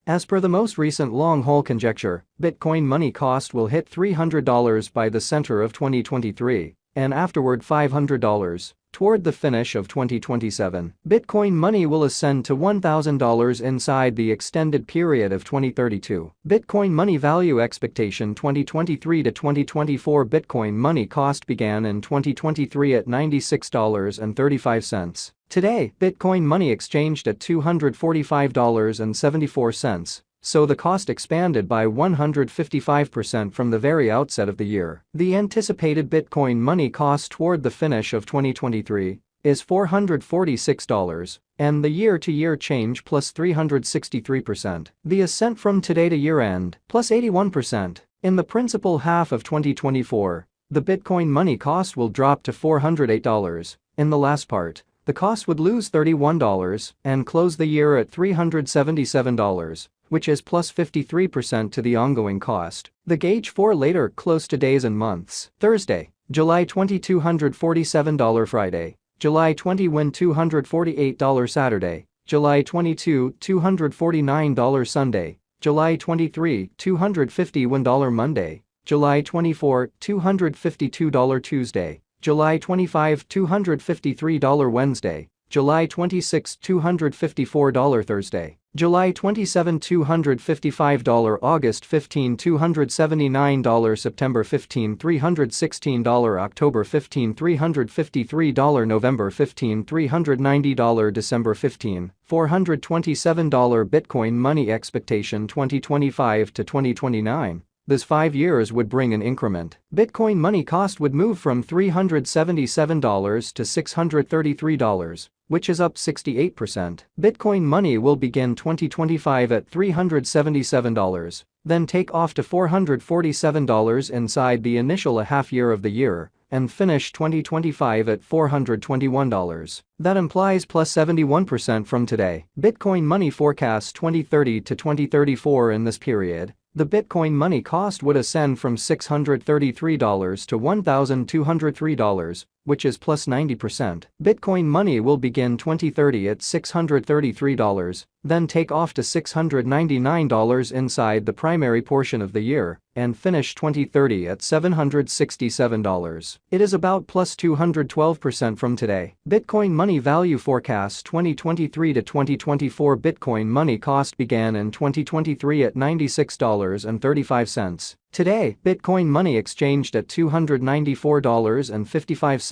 As per the most recent long-haul conjecture, Bitcoin money cost will hit $300 by the center of 2023, and afterward $500. Toward the finish of 2027, Bitcoin money will ascend to $1,000 inside the extended period of 2032. Bitcoin money value expectation 2023 to 2024. Bitcoin money cost began in 2023 at $96.35. Today, Bitcoin money exchanged at $245.74. So the cost expanded by 155% from the very outset of the year. The anticipated Bitcoin money cost toward the finish of 2023 is $446, and the year-to-year change plus 363%. The ascent from today to year-end plus 81%. In the principal half of 2024, the Bitcoin money cost will drop to $408. In the last part, the cost would lose $31 and close the year at $377. Which is plus 53% to the ongoing cost. The gauge for later close to days and months. Thursday, July 20, $247. Friday, July 20, $248. Saturday, July 22, $249. Sunday, July 23, $251. Monday, July 24, $252. Tuesday, July 25, $253. Wednesday, July 26, $254. Thursday, July 27, $255. August 15, $279. September 15, $316. October 15, $353. November 15, $390. December 15, $427. Bitcoin money expectation 2025 to 2029. This 5 years would bring an increment. Bitcoin money cost would move from $377 to $633, which is up 68%. Bitcoin money will begin 2025 at $377, then take off to $447 inside the initial half year of the year, and finish 2025 at $421. That implies plus 71% from today. Bitcoin money forecasts 2030 to 2034. In this period, the Bitcoin money cost would ascend from $633 to $1,203, which is plus 90%. Bitcoin money will begin 2030 at $633, then take off to $699 inside the primary portion of the year, and finish 2030 at $767. It is about plus 212% from today. Bitcoin money value forecast 2023 to 2024. Bitcoin money cost began in 2023 at $96.35. Today, Bitcoin money exchanged at $294.55.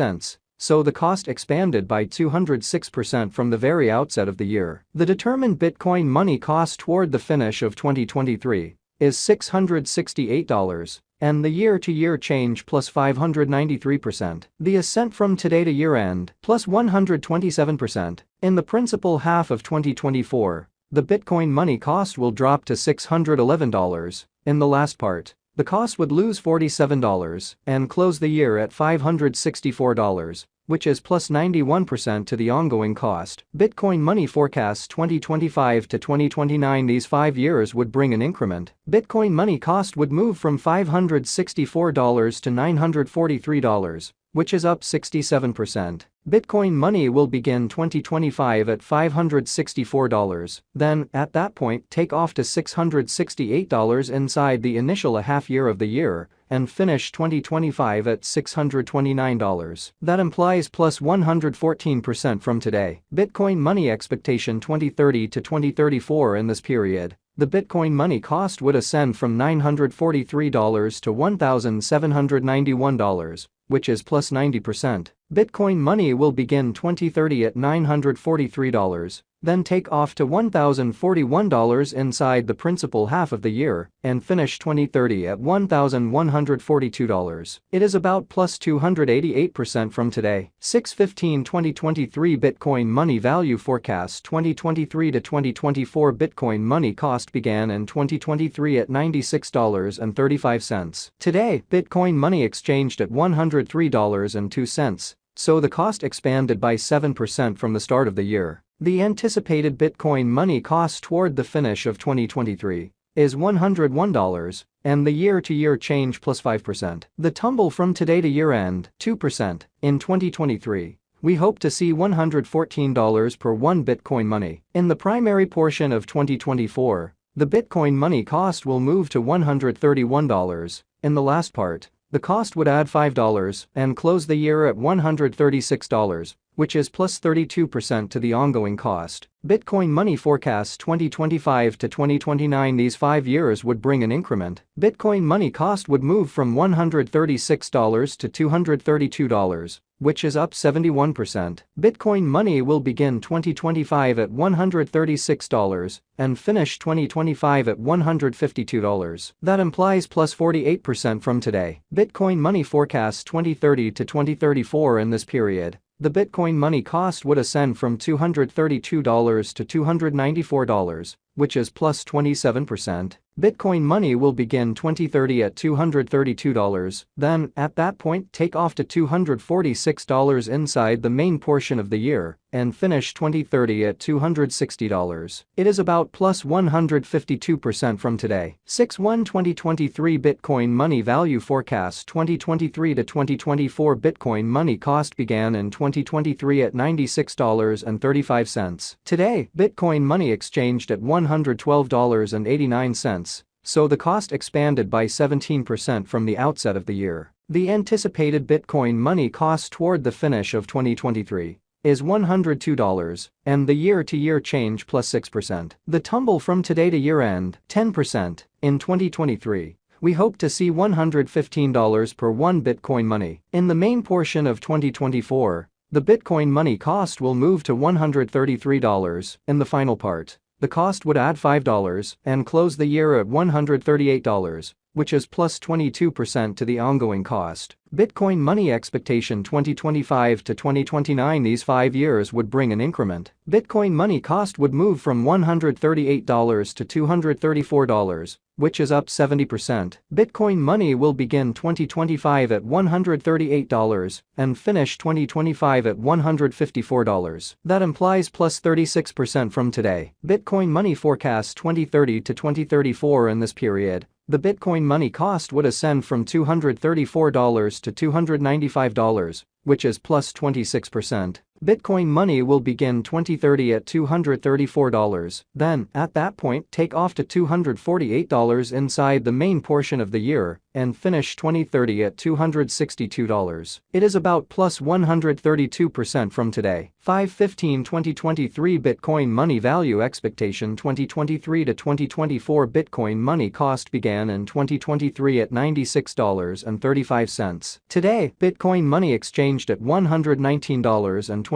So the cost expanded by 206% from the very outset of the year. The determined Bitcoin money cost toward the finish of 2023 is $668, and the year-to-year change plus 593%. The ascent from today to year-end plus 127%. In the principal half of 2024, the Bitcoin money cost will drop to $611. In the last part, the cost would lose $47 and close the year at $564, which is plus 91% to the ongoing cost. Bitcoin money forecasts 2025 to 2029. These 5 years would bring an increment. Bitcoin money cost would move from $564 to $943, which is up 67%. Bitcoin money will begin 2025 at $564, then, at that point, take off to $668 inside the initial half year of the year, and finish 2025 at $629. That implies plus 114% from today. Bitcoin money expectation 2030 to 2034. In this period, the Bitcoin money cost would ascend from $943 to $1,791, which is plus 90%. Bitcoin money will begin 2030 at $943, then take off to $1,041 inside the principal half of the year, and finish 2030 at $1,142. It is about plus 288% from today. 6/15/2023 Bitcoin money value forecast 2023 to 2024. Bitcoin money cost began in 2023 at $96.35. Today, Bitcoin money exchanged at $103.02. So the cost expanded by 7% from the start of the year. The anticipated Bitcoin money cost toward the finish of 2023 is $101, and the year-to-year change plus 5%. The tumble from today to year-end, 2%. In 2023, we hope to see $114 per 1 Bitcoin money. In the primary portion of 2024, the Bitcoin money cost will move to $131. In the last part, the cost would add $5 and close the year at $136, which is plus 32% to the ongoing cost. Bitcoin money forecasts 2025 to 2029. These 5 years would bring an increment. Bitcoin money cost would move from $136 to $232, which is up 71%. Bitcoin money will begin 2025 at $136 and finish 2025 at $152. That implies plus 48% from today. Bitcoin money forecasts 2030 to 2034. In this period, the Bitcoin money cost would ascend from $232 to $294, which is plus 27%. Bitcoin money will begin 2030 at $232, then, at that point, take off to $246 inside the main portion of the year, and finish 2030 at $260. It is about plus 152% from today. 6/1/2023 Bitcoin money value forecast 2023 to 2024 Bitcoin money cost began in 2023 at $96.35. Today, Bitcoin money exchanged at $112.89. So the cost expanded by 17% from the outset of the year. The anticipated Bitcoin money cost toward the finish of 2023 is $102, and the year-to-year change plus 6%. The tumble from today to year-end, 10%. In 2023, we hope to see $115 per 1 Bitcoin money. In the main portion of 2024, the Bitcoin money cost will move to $133. In the final part, the cost would add $5 and close the year at $138, which is plus 22% to the ongoing cost. Bitcoin money expectation 2025 to 2029. These 5 years would bring an increment. Bitcoin money cost would move from $138 to $234, which is up 70%. Bitcoin money will begin 2025 at $138 and finish 2025 at $154. That implies plus 36% from today. Bitcoin money forecasts 2030 to 2034. In this period, the Bitcoin money cost would ascend from $234 to $295, which is plus 26%. Bitcoin money will begin 2030 at $234, then, at that point, take off to $248 inside the main portion of the year, and finish 2030 at $262. It is about plus 132% from today. 5/15/2023 Bitcoin money value expectation 2023 to 2024 Bitcoin money cost began in 2023 at $96.35. Today, Bitcoin money exchanged at $119.21,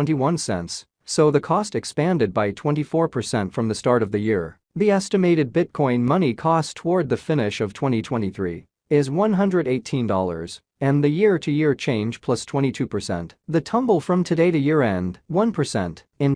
so the cost expanded by 24% from the start of the year. The estimated Bitcoin money cost toward the finish of 2023 is $118, and the year-to-year change plus 22%. The tumble from today to year-end, 1%. In